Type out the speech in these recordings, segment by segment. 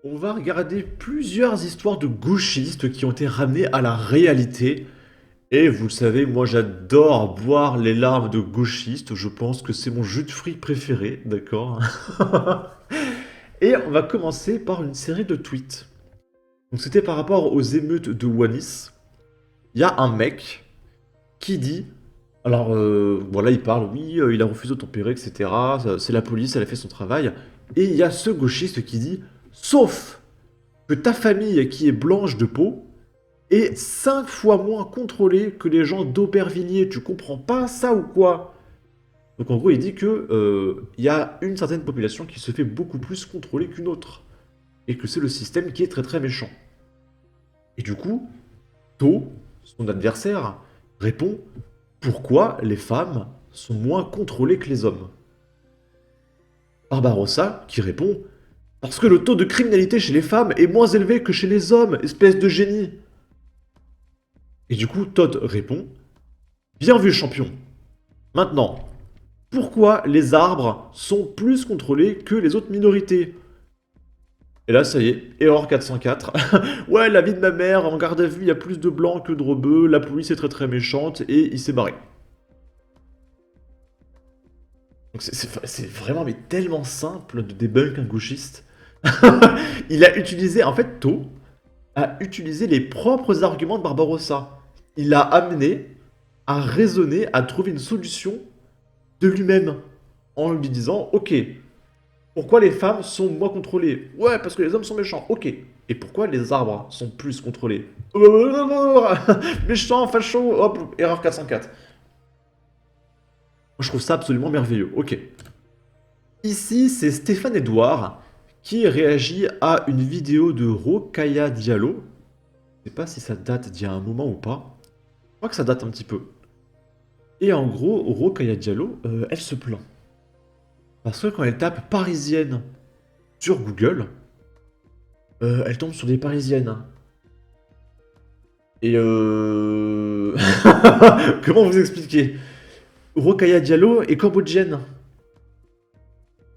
On va regarder plusieurs histoires de gauchistes qui ont été ramenées à la réalité. Et vous le savez, moi j'adore boire les larmes de gauchistes. Je pense que c'est mon jus de fruits préféré, d'accord? Et on va commencer par une série de tweets. Donc c'était par rapport aux émeutes de Wanis. Il y a un mec qui dit, alors voilà, il parle, oui, il a refusé de tempérer, etc. C'est la police, elle a fait son travail. Et il y a ce gauchiste qui dit, sauf que ta famille qui est blanche de peau est 5 fois moins contrôlée que les gens d'Aubervilliers. Tu comprends pas ça ou quoi? Donc en gros, il dit que il y a une certaine population qui se fait beaucoup plus contrôler qu'une autre. Et que c'est le système qui est très très méchant. Et du coup, To, son adversaire, répond pourquoi les femmes sont moins contrôlées que les hommes. Barbarossa qui répond parce que le taux de criminalité chez les femmes est moins élevé que chez les hommes, espèce de génie. Et du coup, Todd répond bien vu, champion. Maintenant, pourquoi les arbres sont plus contrôlés que les autres minorités? Et là, ça y est, erreur 404. Ouais, la vie de ma mère, en garde à vue, il y a plus de blancs que de rebeux, la police est très très méchante, et il s'est barré. Donc c'est vraiment mais tellement simple de debunk un gauchiste. Il a utilisé, en fait, To a utilisé les propres arguments de Barbarossa. Il l'a amené à raisonner, à trouver une solution de lui-même, en lui disant, ok, pourquoi les femmes sont moins contrôlées? Ouais, parce que les hommes sont méchants, ok. Et pourquoi les arbres sont plus contrôlés? Méchant, facho, hop, erreur 404. Moi, je trouve ça absolument merveilleux, ok. Ici, c'est Stéphane Edouard qui réagit à une vidéo de Rokhaya Diallo. Je sais pas si ça date d'il y a un moment ou pas. Je crois que ça date un petit peu. Et en gros, Rokhaya Diallo, elle se plaint. Parce que quand elle tape parisienne sur Google, elle tombe sur des parisiennes. Et comment vous expliquer? Rokhaya Diallo est cambodgienne.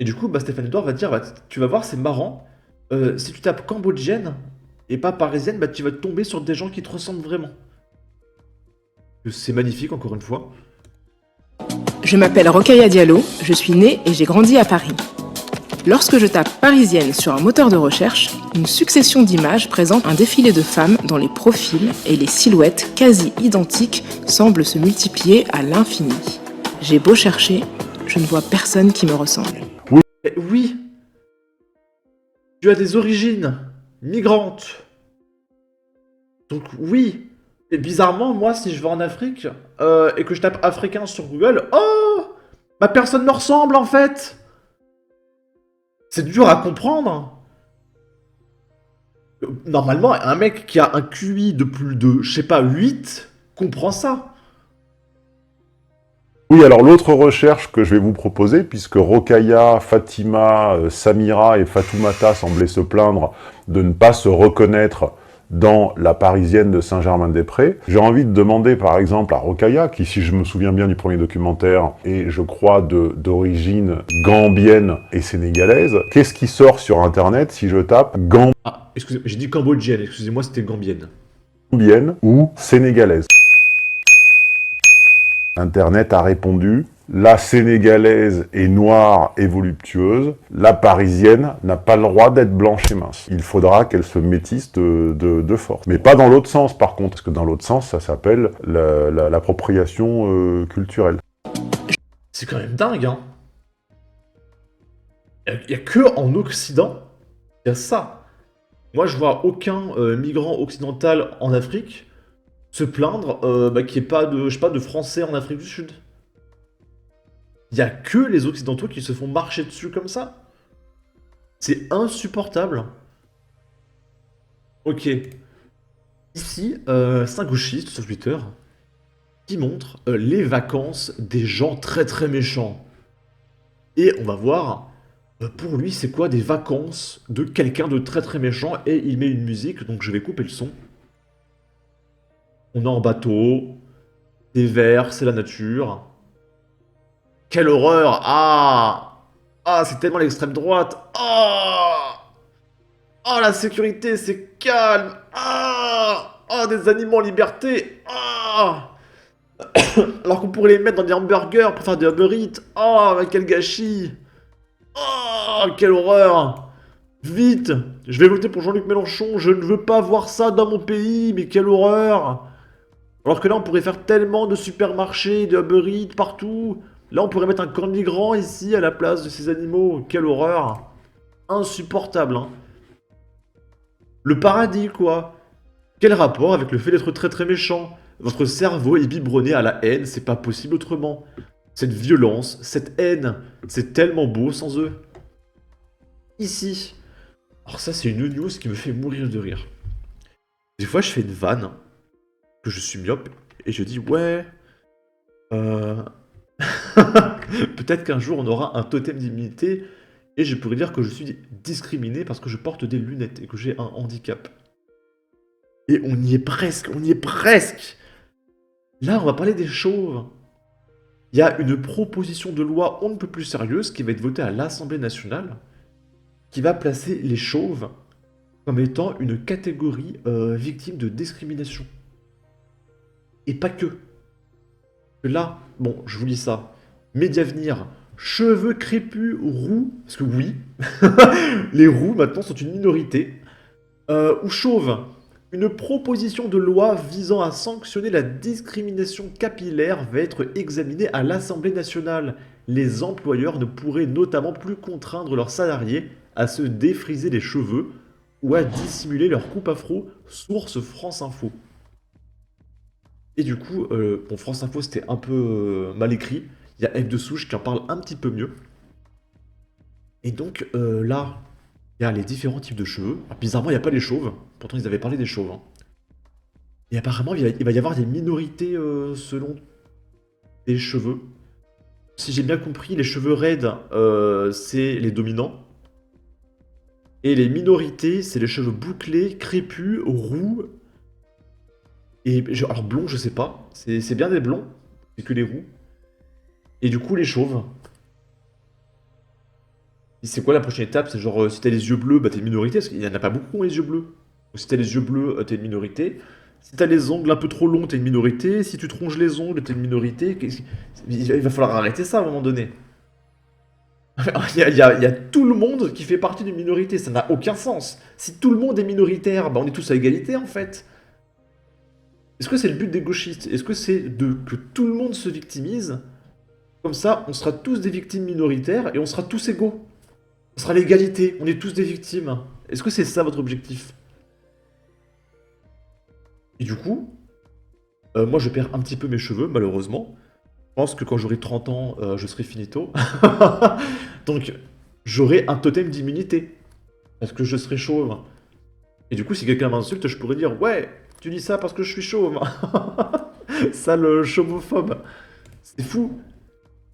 Et du coup, bah, Stéphane Edouard va dire, bah, tu vas voir, c'est marrant. Si tu tapes cambodgienne et pas parisienne, bah, tu vas tomber sur des gens qui te ressemblent vraiment. C'est magnifique, encore une fois. Je m'appelle Rokhaya Diallo, je suis née et j'ai grandi à Paris. Lorsque je tape parisienne sur un moteur de recherche, une succession d'images présente un défilé de femmes dont les profils et les silhouettes quasi identiques semblent se multiplier à l'infini. J'ai beau chercher, je ne vois personne qui me ressemble. Oui, tu as des origines migrantes. Donc oui. Et bizarrement, moi, si je vais en Afrique et que je tape africain sur Google, oh, bah personne me ressemble en fait. C'est dur à comprendre. Normalement, un mec qui a un QI de plus de, je sais pas, 8, comprend ça. Oui, alors l'autre recherche que je vais vous proposer, puisque Rokhaya, Fatima, Samira et Fatoumata semblaient se plaindre de ne pas se reconnaître dans la parisienne de Saint-Germain-des-Prés, j'ai envie de demander par exemple à Rokhaya, qui si je me souviens bien du premier documentaire, est je crois d'origine gambienne et sénégalaise, qu'est-ce qui sort sur internet si je tape Ah, excusez-moi, j'ai dit cambodgienne, excusez-moi, c'était gambienne. gambienne ou sénégalaise? Internet a répondu, la sénégalaise est noire et voluptueuse, la parisienne n'a pas le droit d'être blanche et mince. Il faudra qu'elle se métisse de force. Mais pas dans l'autre sens par contre, parce que dans l'autre sens, ça s'appelle l'appropriation culturelle. C'est quand même dingue, hein. Il n'y a que en Occident, il y a ça. Moi, je vois aucun migrant occidental en Afrique se plaindre qu'il n'y ait pas de, je sais pas, de Français en Afrique du Sud. Il n'y a que les Occidentaux qui se font marcher dessus comme ça. C'est insupportable. Ok. Ici, c'est un gauchiste sur Twitter qui montre les vacances des gens très très méchants. Et on va voir, pour lui, c'est quoi des vacances de quelqu'un de très très méchant. Et il met une musique, donc je vais couper le son. On est en bateau, des vers, c'est la nature. Quelle horreur! Ah! Ah, c'est tellement l'extrême droite! Ah! Oh, la sécurité, c'est calme. Ah, ah, des animaux en liberté. Ah, alors qu'on pourrait les mettre dans des hamburgers pour faire des Uber Eats. Oh, quel gâchis. Oh, quelle horreur. Vite, je vais voter pour Jean-Luc Mélenchon. Je ne veux pas voir ça dans mon pays, mais quelle horreur. Alors que là, on pourrait faire tellement de supermarchés, de Uber Eats partout. Là, on pourrait mettre un camp de migrants ici à la place de ces animaux. Quelle horreur. Insupportable, hein. Le paradis, quoi. Quel rapport avec le fait d'être très très méchant? Votre cerveau est biberonné à la haine, c'est pas possible autrement. Cette violence, cette haine, c'est tellement beau sans eux. Ici. Alors ça, c'est une news qui me fait mourir de rire. Des fois, je fais une vanne, que je suis myope, et je dis, ouais... Euh... Peut-être qu'un jour, on aura un totem d'immunité, et je pourrais dire que je suis discriminé parce que je porte des lunettes et que j'ai un handicap. Et on y est presque, on y est presque. Là, on va parler des chauves. Il y a une proposition de loi on ne peut plus sérieuse qui va être votée à l'Assemblée nationale, qui va placer les chauves comme étant une catégorie victime de discrimination. Et pas que. Là, bon, je vous lis ça. Médiavenir, cheveux crépus, roux, parce que oui, les roux maintenant sont une minorité, ou chauves. Une proposition de loi visant à sanctionner la discrimination capillaire va être examinée à l'Assemblée nationale. Les employeurs ne pourraient notamment plus contraindre leurs salariés à se défriser les cheveux ou à dissimuler leur coupe afro, source France Info. Et du coup, bon, France Info c'était un peu mal écrit. Il y a F de Souche qui en parle un petit peu mieux. Et donc là, il y a les différents types de cheveux. Alors, bizarrement, il n'y a pas les chauves. Pourtant, ils avaient parlé des chauves, hein. Et apparemment, il va y avoir des minorités selon les cheveux. Si j'ai bien compris, les cheveux raides, c'est les dominants. Et les minorités, c'est les cheveux bouclés, crépus, roux. Et alors blond, je sais pas. C'est bien des blonds, c'est que les roux. Et du coup, les chauves. Et c'est quoi la prochaine étape? C'est genre, si t'as les yeux bleus, bah t'es une minorité, parce qu'il y en a pas beaucoup qui ont les yeux bleus. Donc si t'as les yeux bleus, t'es une minorité. Si t'as les ongles un peu trop longs, t'es une minorité. Si tu te ronges les ongles, t'es une minorité. Il va falloir arrêter ça à un moment donné. Il y a tout le monde qui fait partie d'une minorité, ça n'a aucun sens. Si tout le monde est minoritaire, bah on est tous à égalité en fait. Est-ce que c'est le but des gauchistes? Est-ce que c'est que tout le monde se victimise? Comme ça, on sera tous des victimes minoritaires et on sera tous égaux. Ce sera l'égalité, on est tous des victimes. Est-ce que c'est ça votre objectif? Et du coup, moi je perds un petit peu mes cheveux, malheureusement. Je pense que quand j'aurai 30 ans, je serai finito. Donc, j'aurai un totem d'immunité. Parce que je serai chauve. Et du coup, si quelqu'un m'insulte, je pourrais dire, ouais, tu dis ça parce que je suis chauve. Sale chauvophobe. C'est fou.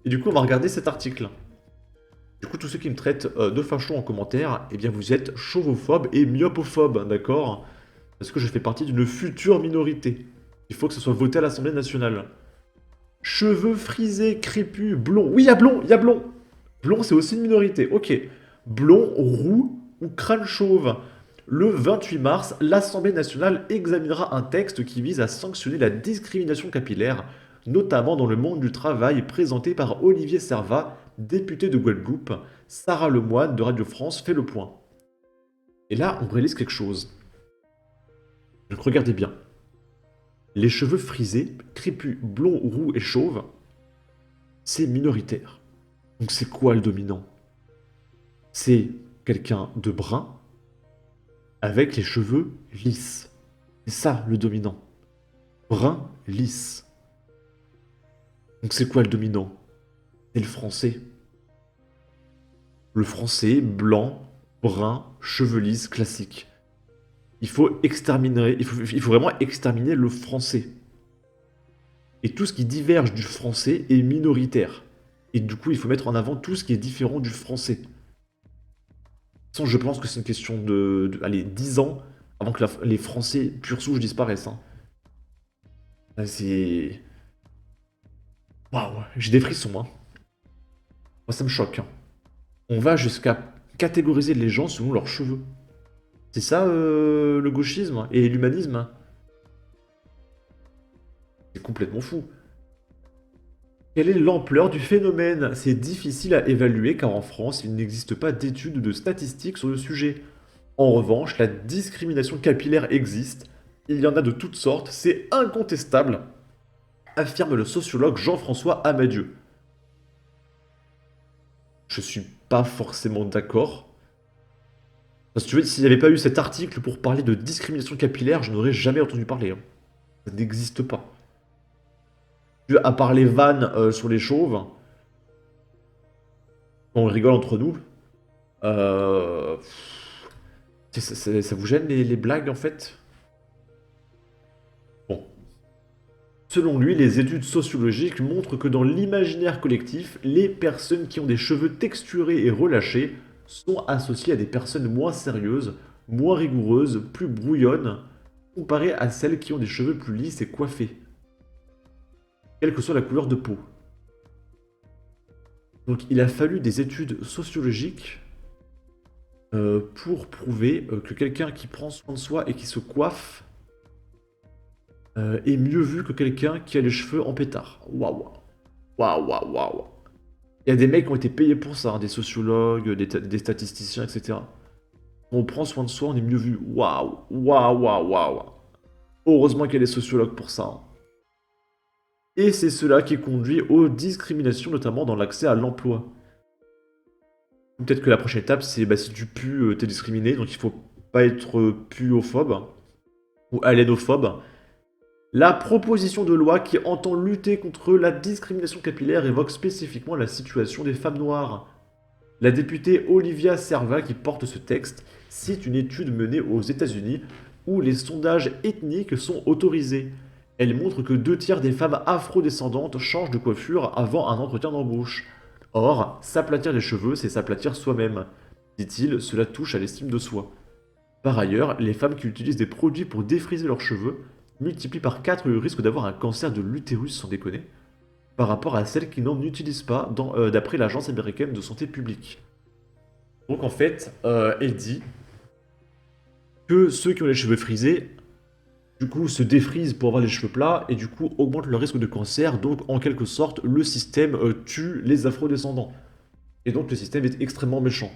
Et du coup, on va regarder cet article. Du coup, tous ceux qui me traitent de facho en commentaire, eh bien, vous êtes chauvophobe et myopophobe, d'accord? Parce que je fais partie d'une future minorité. Il faut que ce soit voté à l'Assemblée nationale. Cheveux frisés, crépus, blonds. Oui, il y a blond, il y a blond. Blond, c'est aussi une minorité. Ok. Blond, roux ou crâne chauve. Le 28 mars, l'Assemblée nationale examinera un texte qui vise à sanctionner la discrimination capillaire, notamment dans le monde du travail, présenté par Olivier Servat, député de Guadeloupe. Sarah Lemoine de Radio France fait le point. Et là, on réalise quelque chose. Donc regardez bien. Les cheveux frisés, crépus, blonds, roux et chauves, c'est minoritaire. Donc c'est quoi le dominant? C'est quelqu'un de brun avec les cheveux lisses. C'est ça le dominant. Brun, lisse. Donc c'est quoi le dominant? C'est le français. Le français, blanc, brun, cheveux lisses, classique. Il faut exterminer, il faut vraiment exterminer le français. Et tout ce qui diverge du français est minoritaire. Et du coup, il faut mettre en avant tout ce qui est différent du français. De toute façon, je pense que c'est une question allez, 10 ans avant que les Français pure souche disparaissent, hein. Là, c'est... Waouh, j'ai des frissons, hein. Moi, ça me choque, hein. On va jusqu'à catégoriser les gens selon leurs cheveux. C'est ça le gauchisme et l'humanisme? C'est complètement fou. Quelle est l'ampleur du phénomène? C'est difficile à évaluer car en France, il n'existe pas d'études ou de statistiques sur le sujet. En revanche, la discrimination capillaire existe. Il y en a de toutes sortes, c'est incontestable, affirme le sociologue Jean-François Amadieu. Je suis pas forcément d'accord. Parce que tu vois, s'il n'y avait pas eu cet article pour parler de discrimination capillaire, je n'aurais jamais entendu parler, hein. Ça n'existe pas. À part les vannes sur les chauves, on rigole entre nous. Euh, ça vous gêne les blagues en fait? Bon. Selon lui, les études sociologiques montrent que dans l'imaginaire collectif, les personnes qui ont des cheveux texturés et relâchés sont associées à des personnes moins sérieuses, moins rigoureuses, plus brouillonnes, comparées à celles qui ont des cheveux plus lisses et coiffés, quelle que soit la couleur de peau. Donc il a fallu des études sociologiques pour prouver que quelqu'un qui prend soin de soi et qui se coiffe est mieux vu que quelqu'un qui a les cheveux en pétard. Waouh. Waouh, waouh, waouh. Il y a des mecs qui ont été payés pour ça, hein, des sociologues, des statisticiens, etc. On prend soin de soi, on est mieux vu. Waouh, waouh, waouh, waouh. Heureusement qu'il y a des sociologues pour ça, hein. Et c'est cela qui conduit aux discriminations, notamment dans l'accès à l'emploi. Peut-être que la prochaine étape, c'est bah, si tu pues, t'es discriminé, donc il faut pas être puophobe ou alénophobe. La proposition de loi qui entend lutter contre la discrimination capillaire évoque spécifiquement la situation des femmes noires. La députée Olivia Serva, qui porte ce texte, cite une étude menée aux États-Unis où les sondages ethniques sont autorisés. Elle montre que 2 tiers des femmes afrodescendantes changent de coiffure avant un entretien d'embauche. Or, s'aplatir les cheveux, c'est s'aplatir soi-même. Dit-il, cela touche à l'estime de soi. Par ailleurs, les femmes qui utilisent des produits pour défriser leurs cheveux multiplient par 4 le risque d'avoir un cancer de l'utérus, sans déconner, par rapport à celles qui n'en utilisent pas, d'après l'Agence américaine de santé publique. Donc en fait, elle dit que ceux qui ont les cheveux frisés, du coup, se défrisent pour avoir les cheveux plats, et du coup, augmentent le risque de cancer, donc en quelque sorte, le système tue les afrodescendants. Et donc le système est extrêmement méchant.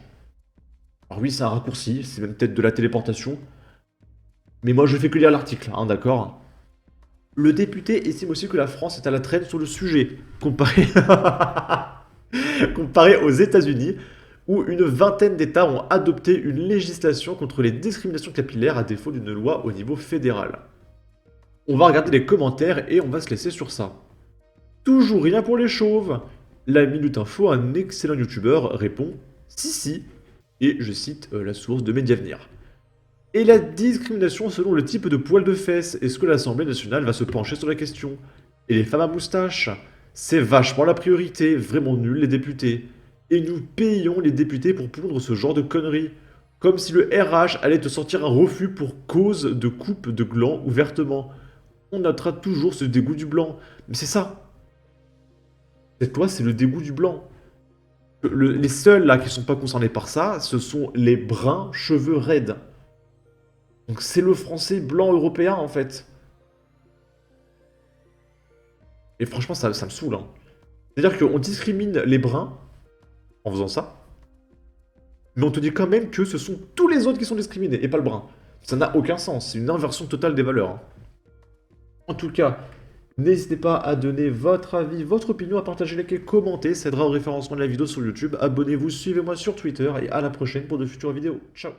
Alors oui, c'est un raccourci, c'est même peut-être de la téléportation, mais moi je fais que lire l'article, hein, d'accord? Le député estime aussi que la France est à la traîne sur le sujet, comparé, comparé aux États-Unis, où une vingtaine d'États ont adopté une législation contre les discriminations capillaires à défaut d'une loi au niveau fédéral. On va regarder les commentaires et on va se laisser sur ça. Toujours rien pour les chauves. La Minute Info, un excellent youtubeur, répond « Si, si », et je cite la source de Mediavenir. Et la discrimination selon le type de poil de fesses, est-ce que l'Assemblée nationale va se pencher sur la question? Et les femmes à moustache? C'est vachement la priorité, vraiment nul les députés. Et nous payons les députés pour pondre ce genre de conneries. Comme si le RH allait te sortir un refus pour cause de coupe de gland ouvertement. On notera toujours ce dégoût du blanc. Mais c'est ça. Cette loi, c'est le dégoût du blanc. Les seuls là qui sont pas concernés par ça, ce sont les bruns cheveux raides. Donc c'est le français blanc européen en fait. Et franchement, ça me saoule, hein. C'est-à-dire qu'on discrimine les bruns en faisant ça, mais on te dit quand même que ce sont tous les autres qui sont discriminés, et pas le brun. Ça n'a aucun sens, c'est une inversion totale des valeurs, hein. En tout cas, n'hésitez pas à donner votre avis, votre opinion, à partager, liker, commenter, ça aidera au référencement de la vidéo sur YouTube. Abonnez-vous, suivez-moi sur Twitter, et à la prochaine pour de futures vidéos. Ciao!